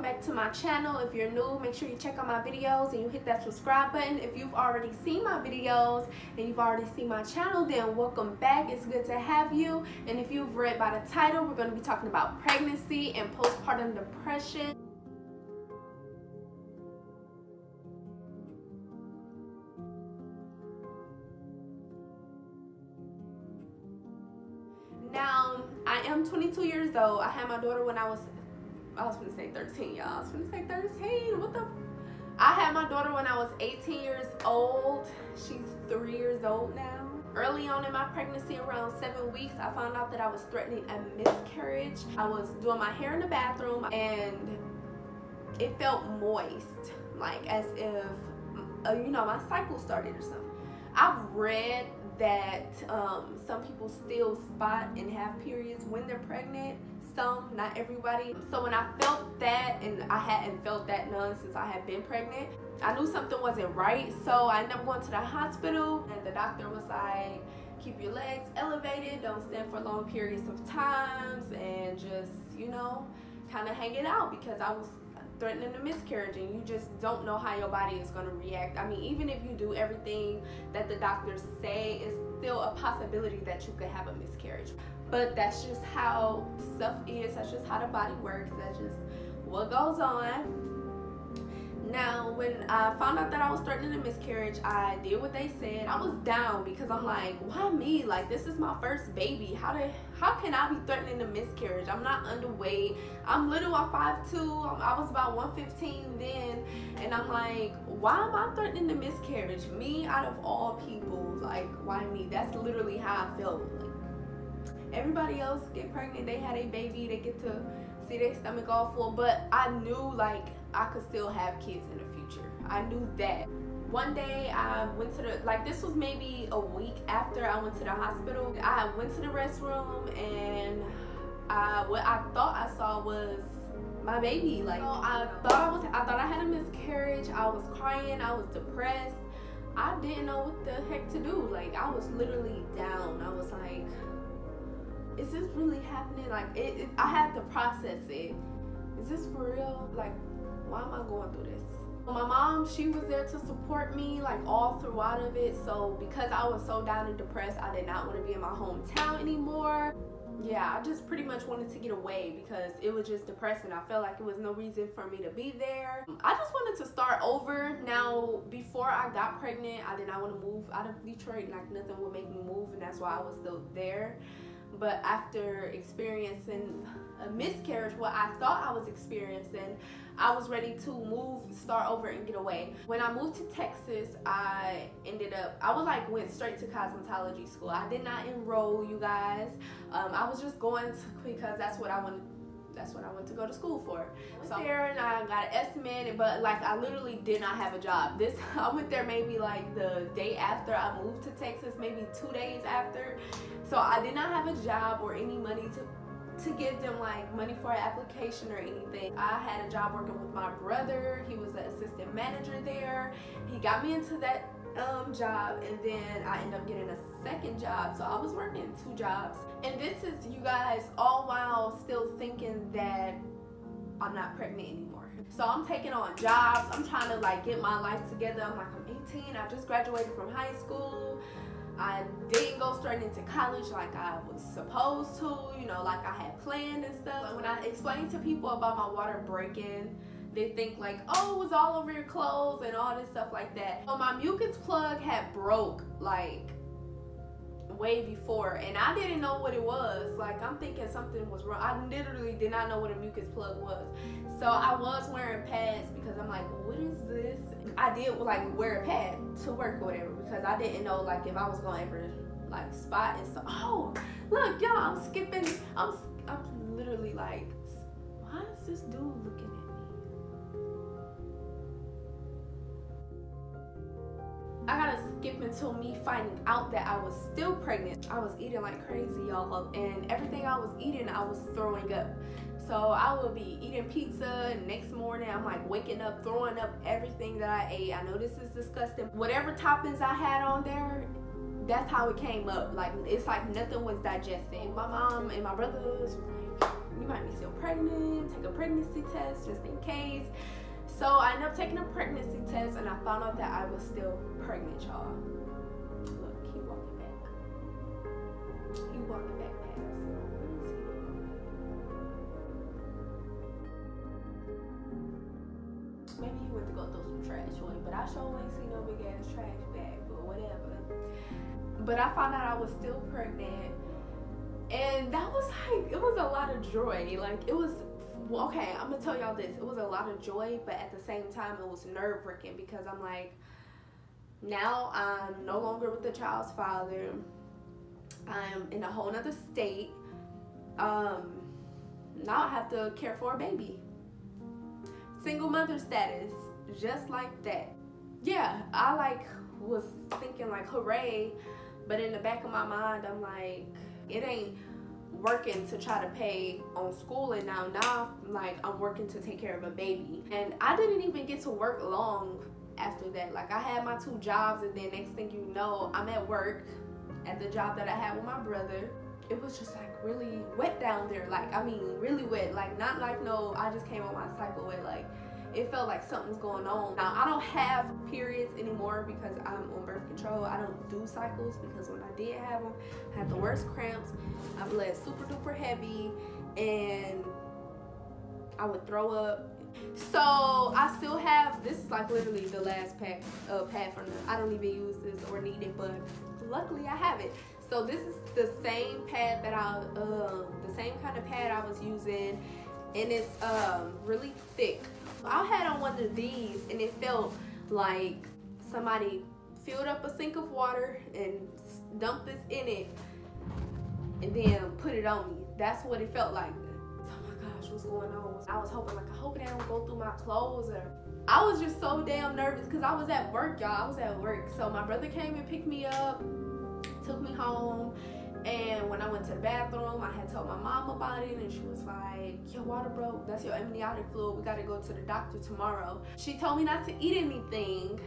back to my channel. If you're new, make sure you check out my videos and you hit that subscribe button. If you've already seen my videos and you've already seen my channel, then welcome back. It's good to have you. And if you've read by the title, we're going to be talking about pregnancy and postpartum depression. Now, I am 22 years old. I had my daughter when I was gonna say 13, y'all. I was gonna say 13. What the? I had my daughter when I was 18 years old. She's 3 years old now. Early on in my pregnancy, around 7 weeks, I found out that I was threatening a miscarriage. I was doing my hair in the bathroom and it felt moist, like as if, you know, my cycle started or something. I've read that some people still spot and have periods when they're pregnant. Some, not everybody. So when I felt that, and I hadn't felt that none since I had been pregnant, I knew something wasn't right. So I ended up going to the hospital, and the doctor was like, keep your legs elevated, don't stand for long periods of times, and just, you know, kind of hang it out, because I was threatening a miscarriage and you just don't know how your body is going to react. I mean, even if you do everything that the doctors say, it's still a possibility that you could have a miscarriage. But that's just how stuff is. That's just how the body works. That's just what goes on. Now, when I found out that I was threatening a miscarriage, I did what they said. I was down because I'm like, why me? Like, this is my first baby. How can I be threatening a miscarriage? I'm not underweight. I'm little. I'm 5'2". I was about 115 then, and I'm like, why am I threatening the miscarriage? Me, out of all people, like, why me? That's literally how I felt. Like, everybody else get pregnant, they had a baby, they get to see their stomach all full, but I knew like I could still have kids in the future. I knew that. One day I went to the, like, this was maybe a week after I went to the hospital. I went to the restroom and what I thought I saw was my baby. Like, so I thought I had a miscarriage. I was crying, I was depressed. I didn't know what the heck to do. Like, I was literally down. I was like, is this really happening? Like, I had to process it. Is this for real? Like, why am I going through this? My mom, she was there to support me like all throughout of it. So because I was so down and depressed, I did not want to be in my hometown anymore. Yeah, I just pretty much wanted to get away because it was just depressing. I felt like it was no reason for me to be there. I just wanted to start over. Now, before I got pregnant, I did not want to move out of Detroit. Like, nothing would make me move, and that's why I was still there. But after experiencing a miscarriage, what I thought I was experiencing, I was ready to move, start over, and get away. When I moved to Texas, I went straight to cosmetology school. I did not enroll, you guys. I was just going to, because that's what I wanted to go to school for. So I went there and I got an estimate, but like, I literally did not have a job. I went there maybe like the day after I moved to Texas, maybe 2 days after. So I did not have a job or any money to give them like money for an application or anything. I had a job working with my brother. He was the assistant manager there. He got me into that job, and then I ended up getting a second job. So I was working 2 jobs, and this is, you guys, all while still thinking that I'm not pregnant anymore. So I'm taking on jobs. I'm trying to like get my life together. I'm like, I'm 18. I just graduated from high school. I didn't go straight into college like I was supposed to, you know, like I had planned and stuff. But when I explain to people about my water breaking, they think like, oh, it was all over your clothes and all this stuff like that. So my mucus plug had broke like way before, and I didn't know what it was. Like, I'm thinking something was wrong. I literally did not know what a mucus plug was. So I was wearing pads because I'm like, what is this? I did like wear a pad to work or whatever, because I didn't know like if I was gonna ever like spot and stuff. Oh, look, y'all, I'm skipping. I'm literally like, why is this dude looking at me? I gotta skip until me finding out that I was still pregnant. I was eating like crazy, y'all, and everything I was eating, I was throwing up. So I would be eating pizza, and next morning I'm like waking up, throwing up everything that I ate. I know this is disgusting. Whatever toppings I had on there, that's how it came up. Like, it's like nothing was digesting. My mom and my brother was like, you might be still pregnant, take a pregnancy test just in case. So I ended up taking a pregnancy test and I found out that I was still pregnant, y'all. Look, he walking back. He walking back past. Maybe he went to go throw some trash away, but I sure ain't seen no big ass trash bag, but whatever. But I found out I was still pregnant, and that was like, it was a lot of joy. Like, it was, okay, I'm gonna tell y'all this. It was a lot of joy, but at the same time, it was nerve-wracking because I'm like, now I'm no longer with the child's father. I'm in a whole nother state. Now I have to care for a baby. Single mother status, just like that. Yeah, I like was thinking like, hooray, but in the back of my mind, I'm like, it ain't working to try to pay on school, and now like I'm working to take care of a baby. And I didn't even get to work long after that. Like, I had my 2 jobs, and then next thing you know, I'm at work at the job that I had with my brother. It was just like really wet down there. Like, I mean, really wet. Like, not like no, I just came on my cycle wet. Like, it felt like something's going on. Now, I don't have periods anymore because I'm on birth control. I don't do cycles because when I did have them, I had the worst cramps. I bled super duper heavy and I would throw up. So I still have, this is like literally the last pad from the, I don't even use this or need it, but luckily I have it. So this is the same pad that the same kind of pad I was using, and it's really thick. I had on one of these and it felt like somebody filled up a sink of water and dumped this in it and then put it on me. That's what it felt like. Oh my gosh, what's going on? I was hoping, like, I hope it don't go through my clothes. Or I was just so damn nervous because I was at work, y'all. I was at work. So my brother came and picked me up, took me home, and when I went to the bathroom, I had told my mom about it, and she was like, your water broke, that's your amniotic fluid, we gotta go to the doctor tomorrow. She told me not to eat anything,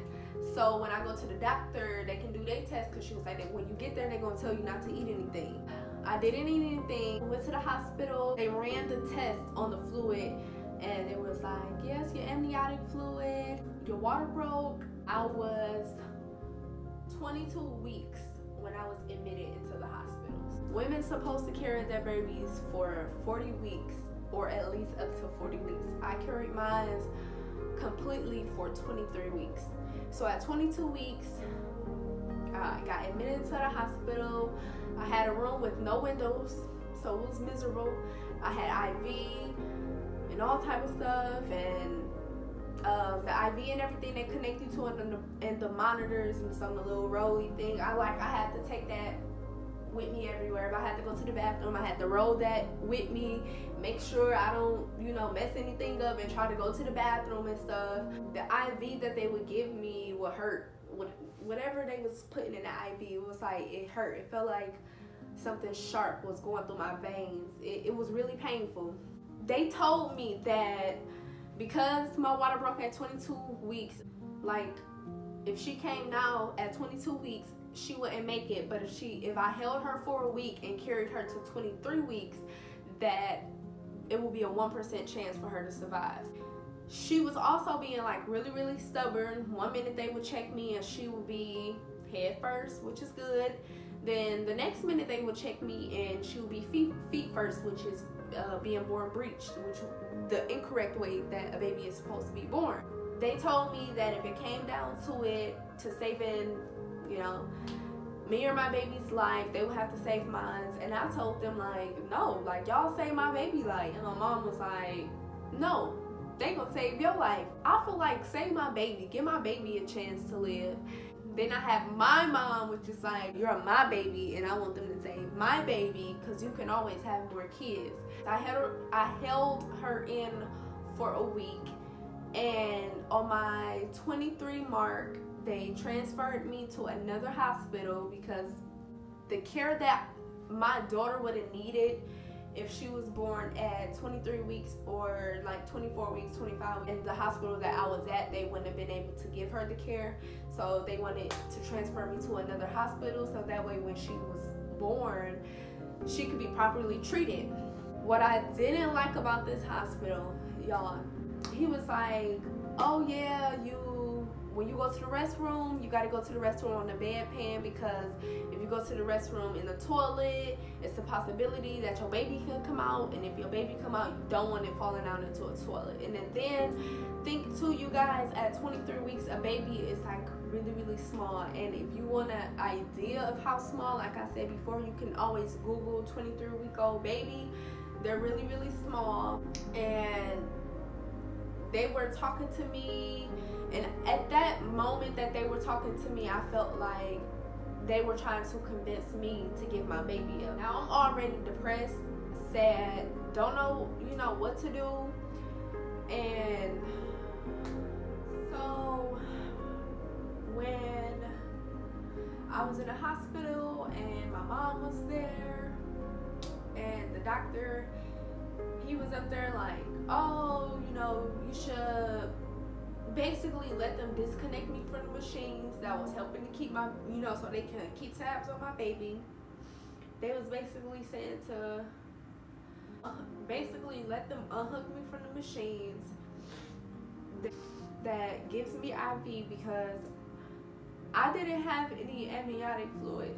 so when I go to the doctor, they can do their test, because she was like, when you get there, they're gonna tell you not to eat anything. I didn't eat anything. Went to the hospital, they ran the test on the fluid, and it was like, yes, your amniotic fluid, your water broke. I was 22 weeks when I was admitted into the hospitals. Women supposed to carry their babies for 40 weeks, or at least up to 40 weeks. I carried mine completely for 23 weeks. So at 22 weeks, I got admitted to the hospital. I had a room with no windows, so it was miserable. I had IV and all type of stuff, and the IV and everything they connect you to, and the monitors and some little rolly thing. I had to take that with me everywhere. If I had to go to the bathroom, I had to roll that with me, make sure I don't, mess anything up and try to go to the bathroom and stuff. The IV that they would give me would hurt. Whatever they was putting in the IV, it was like, it hurt. It felt like something sharp was going through my veins. It was really painful. They told me that because my water broke at 22 weeks, like, if she came now at 22 weeks, she wouldn't make it. But if I held her for a week and carried her to 23 weeks, that it will be a 1% chance for her to survive. She was also being like really, really stubborn. One minute they would check me and she would be head first, which is good. Then the next minute they would check me and she would be feet first, which is being born breeched, which the incorrect way that a baby is supposed to be born. They told me that if it came down to it, to saving, me or my baby's life, they would have to save mine. And I told them, like, no, like, y'all save my baby life. And my mom was like, no, they gonna save your life. I feel like, save my baby, give my baby a chance to live. Then I have my mom, which is like, you're my baby, and I want them to save my baby, because you can always have more kids. I held her in for a week, and on my 23 mark, they transferred me to another hospital because the care that my daughter would have needed if she was born at 23 weeks or like 24 weeks, 25 weeks, in the hospital that I was at, they wouldn't have been able to give her the care. So they wanted to transfer me to another hospital so that way when she was born, she could be properly treated. What I didn't like about this hospital, y'all, he was like, oh yeah, when you go to the restroom, you got to go to the restroom on the bedpan, because if you go to the restroom in the toilet, it's a possibility that your baby can come out, and if your baby come out, you don't want it falling out into a toilet. And then think too, you guys, at 23 weeks, a baby is like really, really small. And if you want an idea of how small, like I said before, you can always Google 23-week-old baby. They're really, really small. And they were talking to me, and at that moment that they were talking to me, I felt like they were trying to convince me to give my baby up. Now I'm already depressed, sad, don't know, what to do. And so when I was in the hospital and my mom was there, and the doctor, he was up there like, oh, you should basically let them disconnect me from the machines that was helping to keep my, so they can keep tabs on my baby. They was basically saying to basically let them unhook me from the machines that gives me IV, because I didn't have any amniotic fluid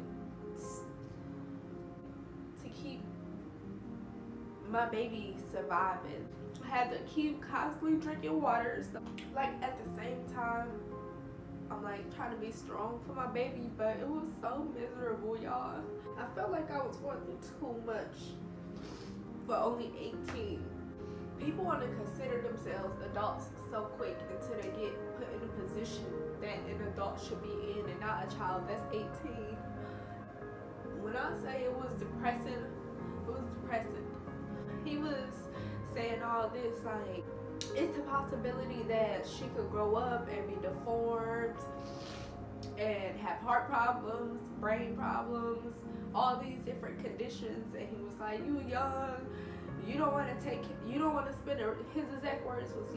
to keep my baby surviving. I had to keep constantly drinking water. So, like, at the same time, I'm like trying to be strong for my baby, but it was so miserable, y'all. I felt like I was going through too much for only 18. People want to consider themselves adults so quick until they get put in a position that an adult should be in, and not a child that's 18. When I say it was depressing, it was depressing. He was saying all this like, it's a possibility that she could grow up and be deformed and have heart problems, brain problems, all these different conditions. And he was like, you young, you don't want to spend his exact words was,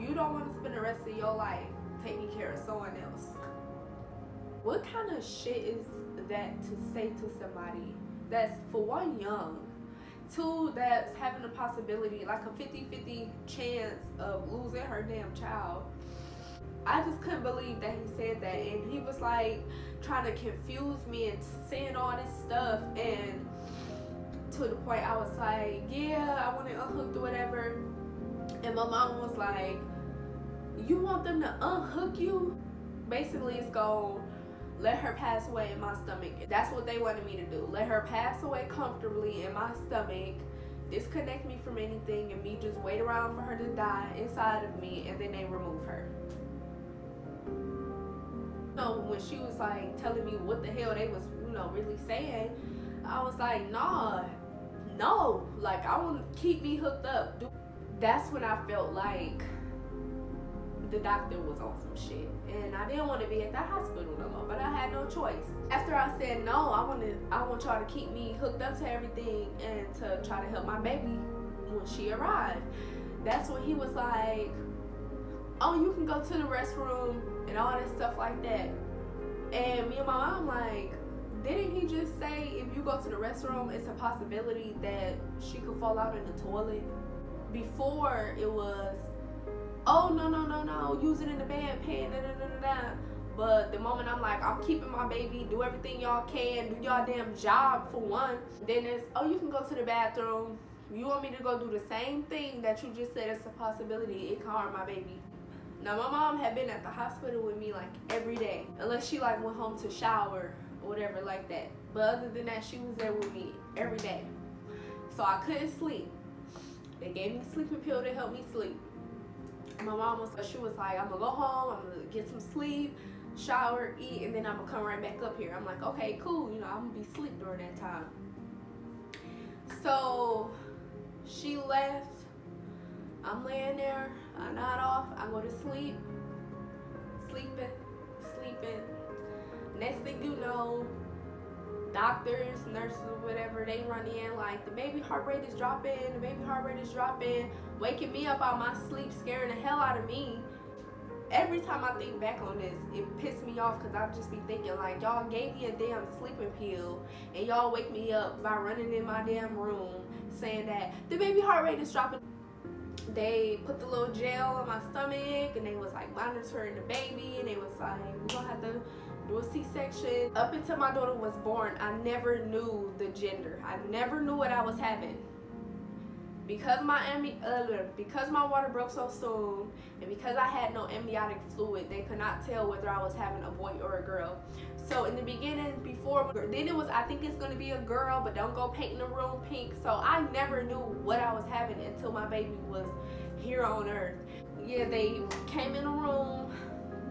you don't want to spend the rest of your life taking care of someone else. What kind of shit is that to say to somebody that's, for one, young, two, that's having a possibility, like a 50-50 chance of losing her damn child? I just couldn't believe that he said that. And he was like trying to confuse me and saying all this stuff, and to the point I was like, yeah, I want it unhooked or whatever. And my mom was like, you want them to unhook you? Basically, it's gonna let her pass away in my stomach. That's what they wanted me to do. Let her pass away comfortably in my stomach, disconnect me from anything, and me just wait around for her to die inside of me, and then they remove her. When she was like telling me what the hell they was, really saying, I was like, nah, no, like, I want to keep me hooked up. That's when I felt like the doctor was on some shit, and I didn't want to be at that hospital no more, but I had no choice. After I said no, I want y'all to keep me hooked up to everything and to try to help my baby when she arrived. That's when he was like, oh, you can go to the restroom and all that stuff like that. And me and my mom like, didn't he just say if you go to the restroom, it's a possibility that she could fall out in the toilet? Before it was, oh, no, use it in the bedpan, But the moment I'm like, I'm keeping my baby, do everything y'all can, do y'all damn job for one. Then it's, oh, you can go to the bathroom. You want me to go do the same thing that you just said it's a possibility, it can harm my baby. Now, my mom had been at the hospital with me like every day, unless she like went home to shower or whatever like that. But other than that, she was there with me every day. So I couldn't sleep. They gave me a sleeping pill to help me sleep. My mom was like, I'm gonna go home, I'm gonna get some sleep, shower, eat, and then I'm gonna come right back up here. I'm like, okay, cool, I'm gonna be asleep during that time. So she left. I'm laying there, I nod off, I go to sleep, sleeping. Next thing you know, doctors, nurses, whatever, they run in like, the baby heart rate is dropping, waking me up out of my sleep, scaring the hell out of me. every time I think back on this, it pissed me off because I just be thinking like, y'all gave me a damn sleeping pill and y'all wake me up by running in my damn room saying that the baby heart rate is dropping. They put the little gel on my stomach and they was like monitoring the baby, and they was like, we're gonna have to do a C-section. Up until my daughter was born, I never knew the gender. I never knew what I was having. Because my water broke so soon, and because I had no amniotic fluid, they could not tell whether I was having a boy or a girl. So in the beginning, then it was, I think it's gonna be a girl, but don't go painting the room pink. So I never knew what I was having until my baby was here on earth. Yeah, they came in the room,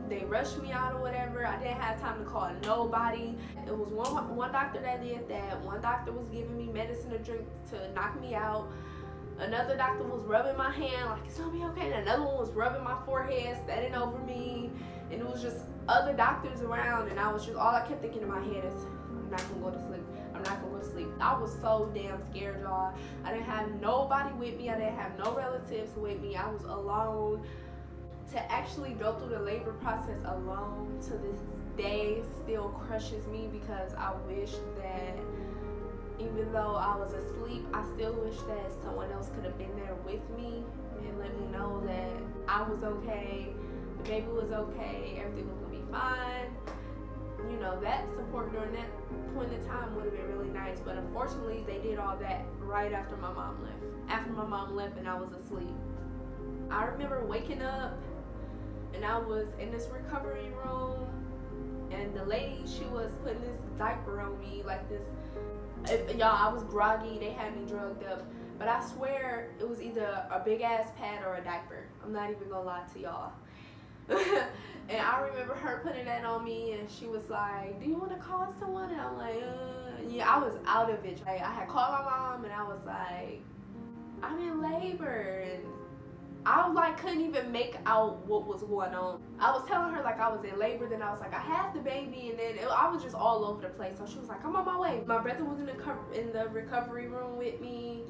they rushed me out or whatever. I didn't have time to call nobody. It was one doctor that did that. One doctor was giving me medicine to drink to knock me out. Another doctor was rubbing my hand like, it's gonna be okay. And another one was rubbing my forehead, standing over me. And it was just other doctors around, and I was just, all I kept thinking in my head is, I'm not gonna go to sleep. I'm not gonna go to sleep. I was so damn scared, y'all. I didn't have nobody with me. I didn't have no relatives with me. I was alone. To actually go through the labor process alone to this day still crushes me, because I wish that even though I was asleep, I still wish that someone else could have been there with me and let me know that I was okay, the baby was okay, everything was gonna be fine. You know, that support during that point in time would have been really nice, but unfortunately they did all that right after my mom left. After my mom left and I was asleep. I remember waking up and I was in this recovery room, and the lady, she was putting this diaper on me, like this. Y'all, I was groggy, they had me drugged up, but I swear it was either a big ass pad or a diaper. I'm not even gonna lie to y'all. And I remember her putting that on me, and she was like, do you want to call someone? And I'm like, yeah, I was out of it. Like, I had called my mom and I was like, I'm in labor, and I like couldn't even make out what was going on. I was telling her like I was in labor, then I was like, I have the baby, and then I was just all over the place. So she was like, I'm on my way. My brother was in the recovery room with me,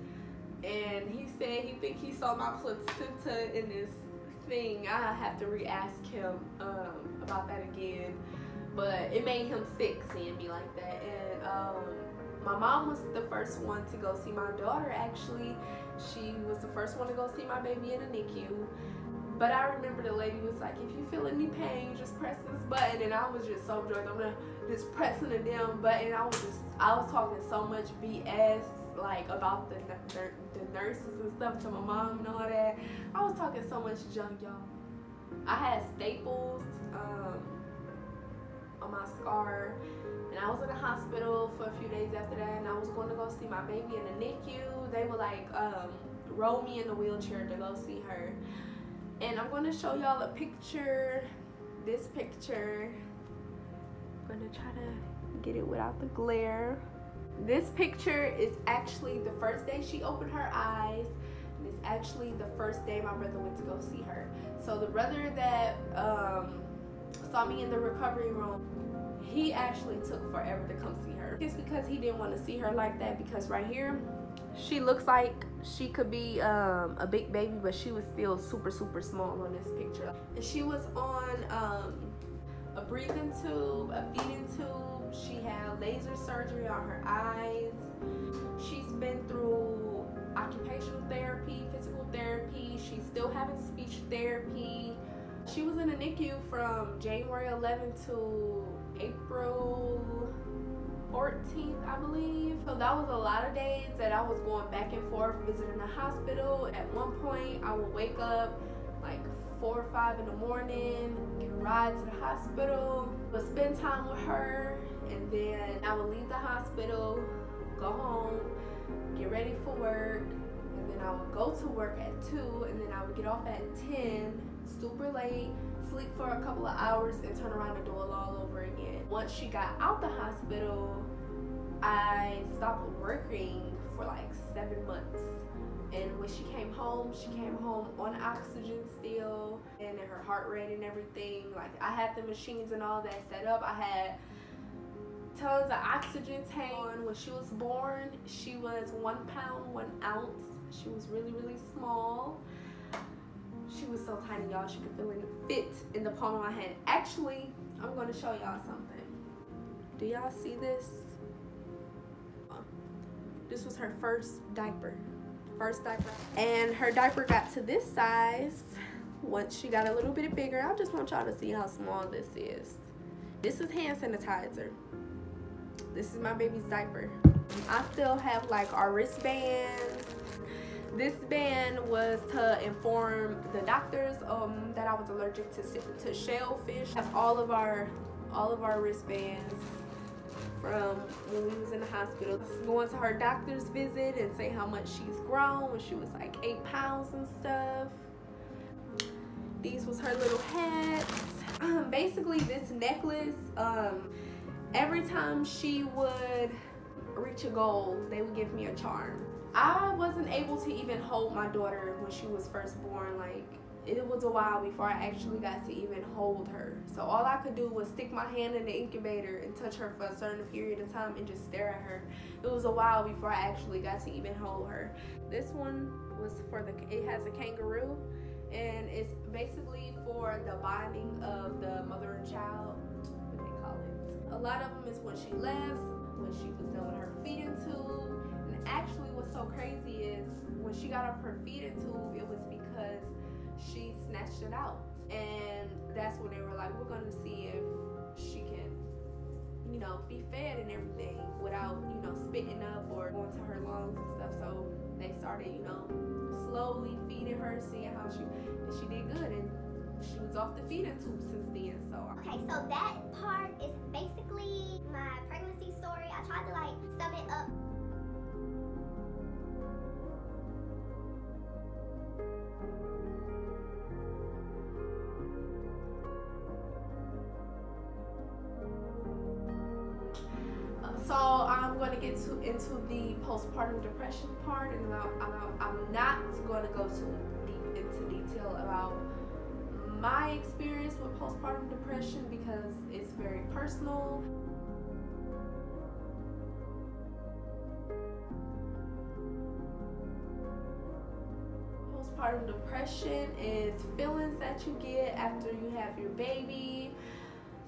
and he said he saw my placenta in this thing. I have to re-ask him about that again, but it made him sick seeing me like that. And my mom was the first one to go see my daughter. Actually, she was the first one to go see my baby in the NICU. But I remember the lady was like, if you feel any pain, just press this button. And I was just so drunk. I'm just pressing the damn button. I was talking so much BS, like about the nurses and stuff to my mom and all that. I was talking so much junk, y'all. I had staples on my scar, and I was in the hospital for a few days after that, and I was going to go see my baby in the NICU. They would like roll me in the wheelchair to go see her. And I'm going to show y'all a picture, this picture. I'm going to try to get it without the glare. This picture is actually the first day she opened her eyes, and it's actually the first day my brother went to go see her. So the brother that saw me in the recovery room, he actually took forever to come see her. It's because he didn't want to see her like that, because right here, she looks like she could be a big baby, but she was still super, super small on this picture. And she was on a breathing tube, a feeding tube. She had laser surgery on her eyes. She's been through occupational therapy, physical therapy. She's still having speech therapy. She was in the NICU from January 11th to April 14th, I believe. So that was a lot of days that I was going back and forth visiting the hospital. At one point, I would wake up like 4 or 5 in the morning, get a ride to the hospital, but spend time with her, and then I would leave the hospital, go home, get ready for work, and then I would go to work at 2, and then I would get off at 10, super late, sleep for a couple of hours, and turn around and do it all over again. Once she got out the hospital, I stopped working for like 7 months. And when she came home on oxygen still, and her heart rate and everything. Like, I had the machines and all that set up. I had tons of oxygen tank on. When she was born, she was 1 pound, 1 ounce. She was really, really small. She was so tiny, y'all. She could fit in the palm of my hand. Actually, I'm going to show y'all something. Do y'all see this? This was her first diaper. And her diaper got to this size once she got a little bit bigger. I just want y'all to see how small this is. This is hand sanitizer. This is my baby's diaper. I still have like our wristbands. This band was to inform the doctors that I was allergic to shellfish. I have all of our wristbands from when we was in the hospital. Going to her doctor's visit and say how much she's grown when she was like 8 pounds and stuff. These was her little hats. Basically this necklace, every time she would reach a goal, they would give me a charm. I wasn't able to even hold my daughter when she was first born. Like, it was a while before I actually got to even hold her. So all I could do was stick my hand in the incubator and touch her for a certain period of time and just stare at her. It was a while before I actually got to even hold her. This one was it has a kangaroo, and it's basically for the bonding of the mother and child, what they call it. A lot of them is when she left, when she was done with her feeding tube. And actually what's so crazy is when she got off her feeding tube, it was because she snatched it out. And that's when they were like, we're gonna see if she can, you know, be fed and everything without, you know, spitting up or going to her lungs and stuff. So they started, you know, slowly feeding her, seeing how she did good, and she was off the feeding tube since then. So okay, so that part is basically my pregnancy story. I tried to like sum it up. So I'm going to get into the postpartum depression part, and I'm not going to go too deep into detail about my experience with postpartum depression because it's very personal. Postpartum depression is feelings that you get after you have your baby.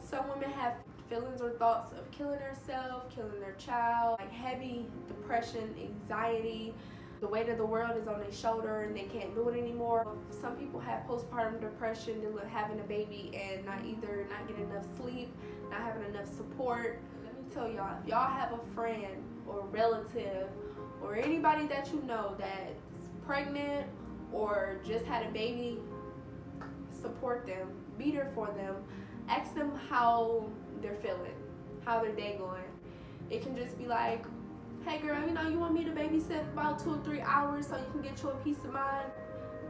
Some women have feelings or thoughts of killing herself, killing their child, like heavy depression, anxiety. The weight of the world is on their shoulder and they can't do it anymore. Some people have postpartum depression dealing with having a baby and not getting enough sleep, not having enough support. Let me tell y'all, if y'all have a friend or relative or anybody that you know that's pregnant or just had a baby, support them, be there for them, ask them how they're feeling, how their day going. It can just be like, hey girl, you know, you want me to babysit for about 2 or 3 hours so you can get you a peace of mind?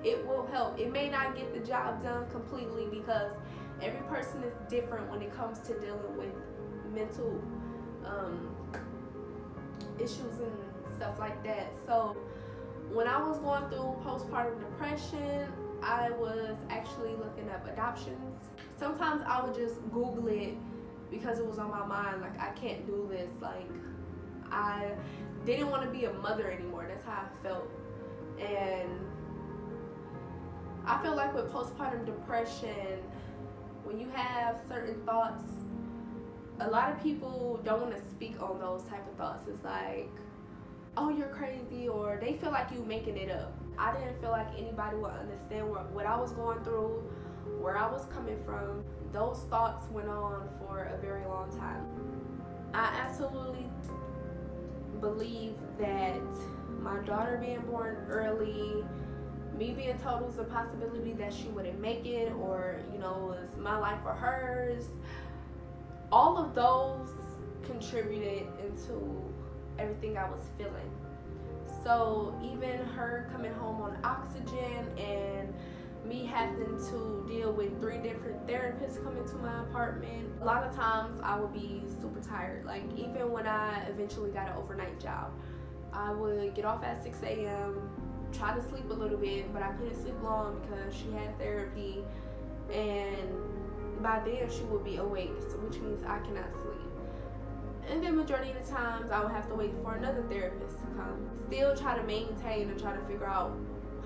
It will help. It may not get the job done completely because every person is different when it comes to dealing with mental issues and stuff like that. So when I was going through postpartum depression, I was actually looking up adoptions. Sometimes I would just Google it because it was on my mind, like, I can't do this. Like, I didn't want to be a mother anymore. That's how I felt. And I feel like with postpartum depression, when you have certain thoughts, a lot of people don't want to speak on those type of thoughts. It's like, oh, you're crazy, or they feel like you making it up. I didn't feel like anybody would understand what I was going through, where I was coming from. Those thoughts went on for a very long time. I absolutely believe that my daughter being born early, me being told it was a possibility that she wouldn't make it, or, you know, it was my life or hers, all of those contributed into everything I was feeling. So even her coming home on oxygen and me having to deal with 3 different therapists coming to my apartment, a lot of times I would be super tired. Like, even when I eventually got an overnight job, I would get off at 6 a.m., try to sleep a little bit, but I couldn't sleep long because she had therapy, and by then she would be awake, so which means I cannot sleep. And then majority of the times I would have to wait for another therapist to come. Still try to maintain and try to figure out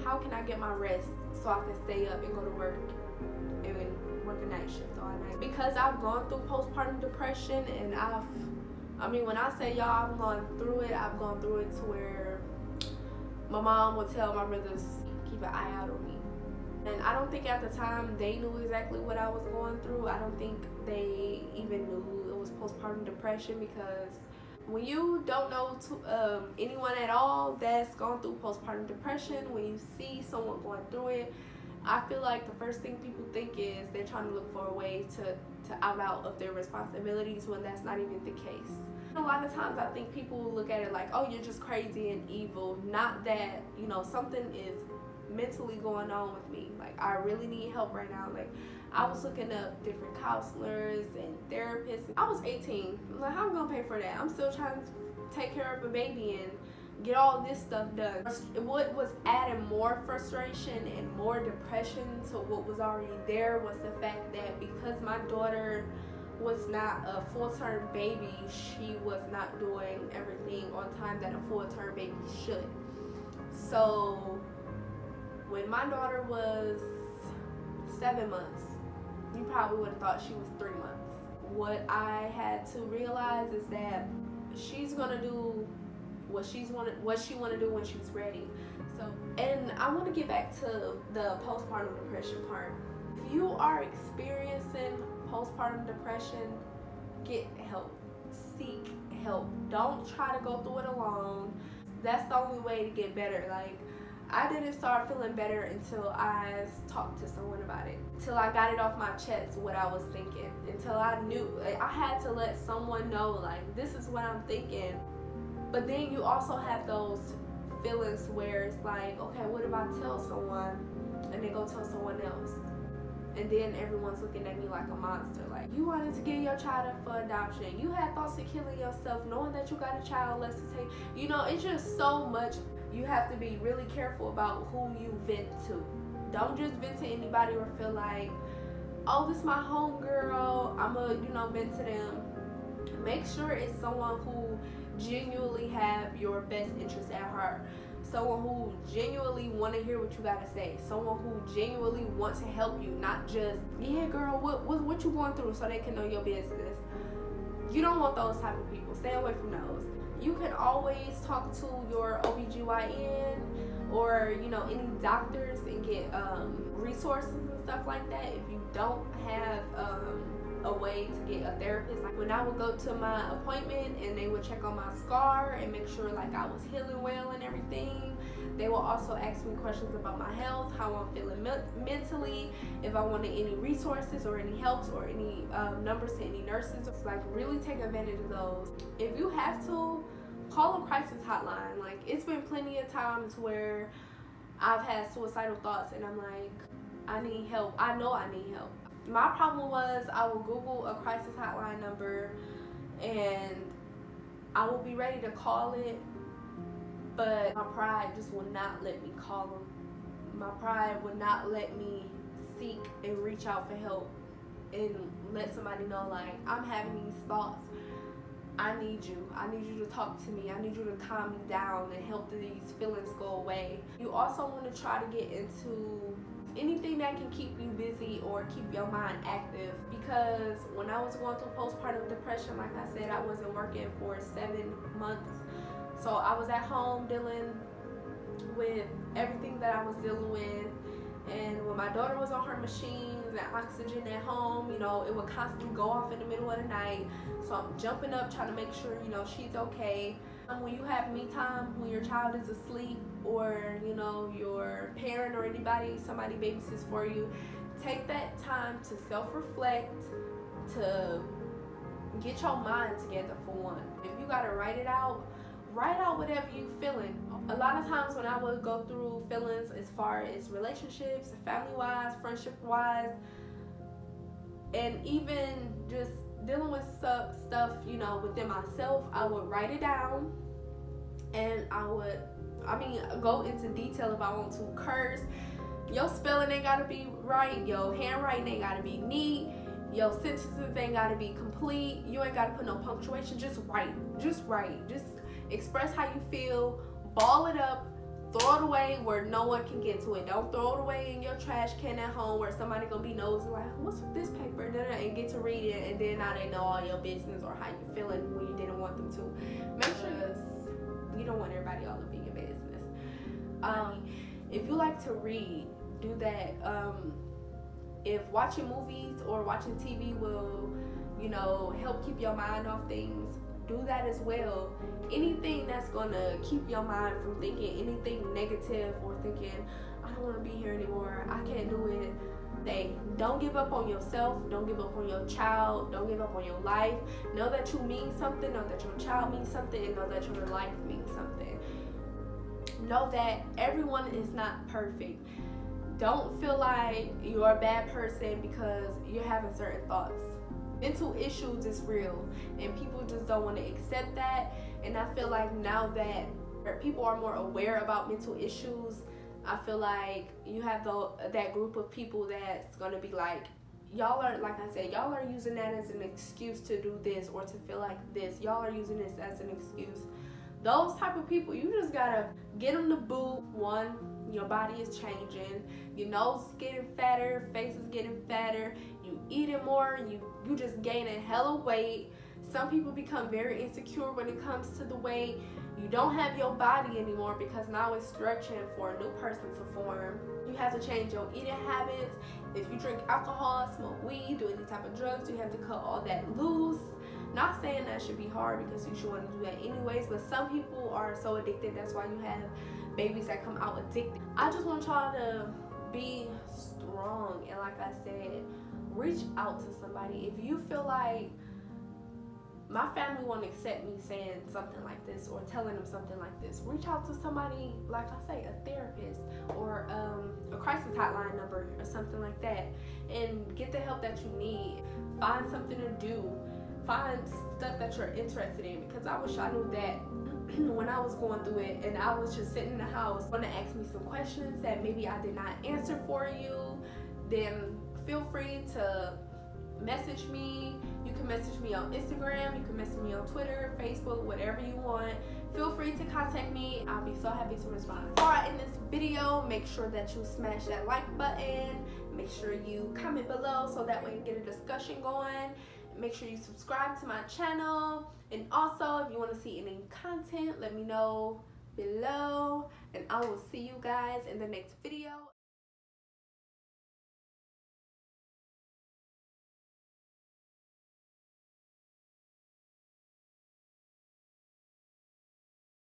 how can I get my rest so I can stay up and go to work and work a night shift all night. Because I've gone through postpartum depression, and when I say y'all, I've gone through it to where my mom would tell my brothers, keep an eye out on me. And I don't think at the time they knew exactly what I was going through. I don't think they even knew it was postpartum depression, because when you don't know anyone at all that's gone through postpartum depression, when you see someone going through it, I feel like the first thing people think is they're trying to look for a way to opt out of their responsibilities, when that's not even the case. A lot of times I think people look at it like, oh, you're just crazy and evil. Not that, you know, something is mentally going on with me. Like, I really need help right now. Like, I was looking up different counselors and therapists. I was 18. I'm like, how am I gonna pay for that? I'm still trying to take care of a baby and get all this stuff done. What was adding more frustration and more depression to what was already there was the fact that because my daughter was not a full-term baby, she was not doing everything on time that a full-term baby should. So when my daughter was 7 months, you probably would have thought she was 3 months. What I had to realize is that she's gonna do what she want to do when she's ready. So, and I want to get back to the postpartum depression part. If you are experiencing postpartum depression, get help. Seek help. Don't try to go through it alone. That's the only way to get better. Like, I didn't start feeling better until I talked to someone about it. Until I got it off my chest, what I was thinking. Until I knew, like, I had to let someone know, like, this is what I'm thinking. But then you also have those feelings where it's like, okay, what if I tell someone and they go tell someone else? And then everyone's looking at me like a monster. Like, you wanted to give your child up for adoption. You had thoughts of killing yourself knowing that you got a child left to take. You know, it's just so much. You have to be really careful about who you vent to. Don't just vent to anybody or feel like, oh, this is my homegirl, I'm gonna, vent to them. Make sure it's someone who genuinely have your best interest at heart. Someone who genuinely want to hear what you gotta say. Someone who genuinely want to help you, not just, yeah, girl, what you going through, so they can know your business. You don't want those type of people. Stay away from those. You can always talk to your OBGYN or, any doctors and get resources and stuff like that. If you don't have a way to get a therapist, like when I would go to my appointment and they would check on my scar and make sure like I was healing well and everything, they will also ask me questions about my health, how I'm feeling mentally, if I wanted any resources or any helps or any numbers to any nurses. It's like, really take advantage of those. If you have to, call a crisis hotline. Like, it's been plenty of times where I've had suicidal thoughts and I'm like, I need help. I know I need help. My problem was I would Google a crisis hotline number and I would be ready to call it, but my pride just would not let me call them. My pride would not let me seek and reach out for help and let somebody know, like, I'm having these thoughts. I need you. I need you to talk to me. I need you to calm me down and help these feelings go away. You also want to try to get into anything that can keep you busy or keep your mind active, because when I was going through postpartum depression, like I said, I wasn't working for 7 months. So I was at home dealing with everything that I was dealing with. And when my daughter was on her machines and oxygen at home, it would constantly go off in the middle of the night. So I'm jumping up trying to make sure, she's okay. When you have me time, when your child is asleep or, your parent or somebody babysits for you, take that time to self-reflect, to get your mind together for one. If you gotta write out whatever you feeling. A lot of times when I would go through feelings as far as relationships, family-wise, friendship-wise, and even just dealing with stuff, within myself, I would write it down, and I would, go into detail if I want to. Curse. Your spelling ain't gotta be right. Your handwriting ain't gotta be neat. Your sentences ain't gotta be complete. You ain't gotta put no punctuation. Just write. Just express how you feel. Ball it up. throw it away where no one can get to it. Don't throw it away in your trash can at home where somebody gonna be nosy like, what's with this paper? And get to read it, and then now they know all your business or how you feeling when you didn't want them to. Make sure you don't want everybody all up in your business. If you like to read, do that. If watching movies or watching TV will, you know, help keep your mind off things, do that as well. Anything that's gonna keep your mind from thinking anything negative or thinking, I don't want to be here anymore, I can't do it. Don't give up on yourself, don't give up on your child, don't give up on your life. Know that you mean something, know that your child means something, and know that your life means something. Know that everyone is not perfect. Don't feel like you're a bad person because you're having certain thoughts. Mental issues is real, and people just don't want to accept that. And I feel like now that people are more aware about mental issues, I feel like you have that group of people that's gonna be like, y'all are, like I said, y'all are using that as an excuse to do this or to feel like this. Y'all are using this as an excuse. Those type of people, you just gotta get them the boot. One, your body is changing, your nose is getting fatter, face is getting fatter, you eating more, you just gaining hella weight. Some people become very insecure when it comes to the weight. You don't have your body anymore because now it's stretching for a new person to form. You have to change your eating habits. If you drink alcohol, smoke weed, do any type of drugs, you have to cut all that loose. Not saying that should be hard because you should want to do that anyways, but some people are so addicted. That's why you have babies that come out addicted. I just want y'all to be strong, and like I said, reach out to somebody. If you feel like my family won't accept me saying something like this or telling them something like this, reach out to somebody, like I say, a therapist or a crisis hotline number or something like that, and get the help that you need. Find something to do. Find stuff that you're interested in, because I wish I knew that when I was going through it and I was just sitting in the house. Want to ask me some questions that maybe I did not answer for you, then feel free to message me. You can message me on Instagram, you can message me on Twitter, Facebook, whatever you want. Feel free to contact me. I'll be so happy to respond. Before I end this video, make sure that you smash that like button. Make sure you comment below so that way you get a discussion going. Make sure you subscribe to my channel, and also if you want to see any content, let me know below, and I will see you guys in the next video.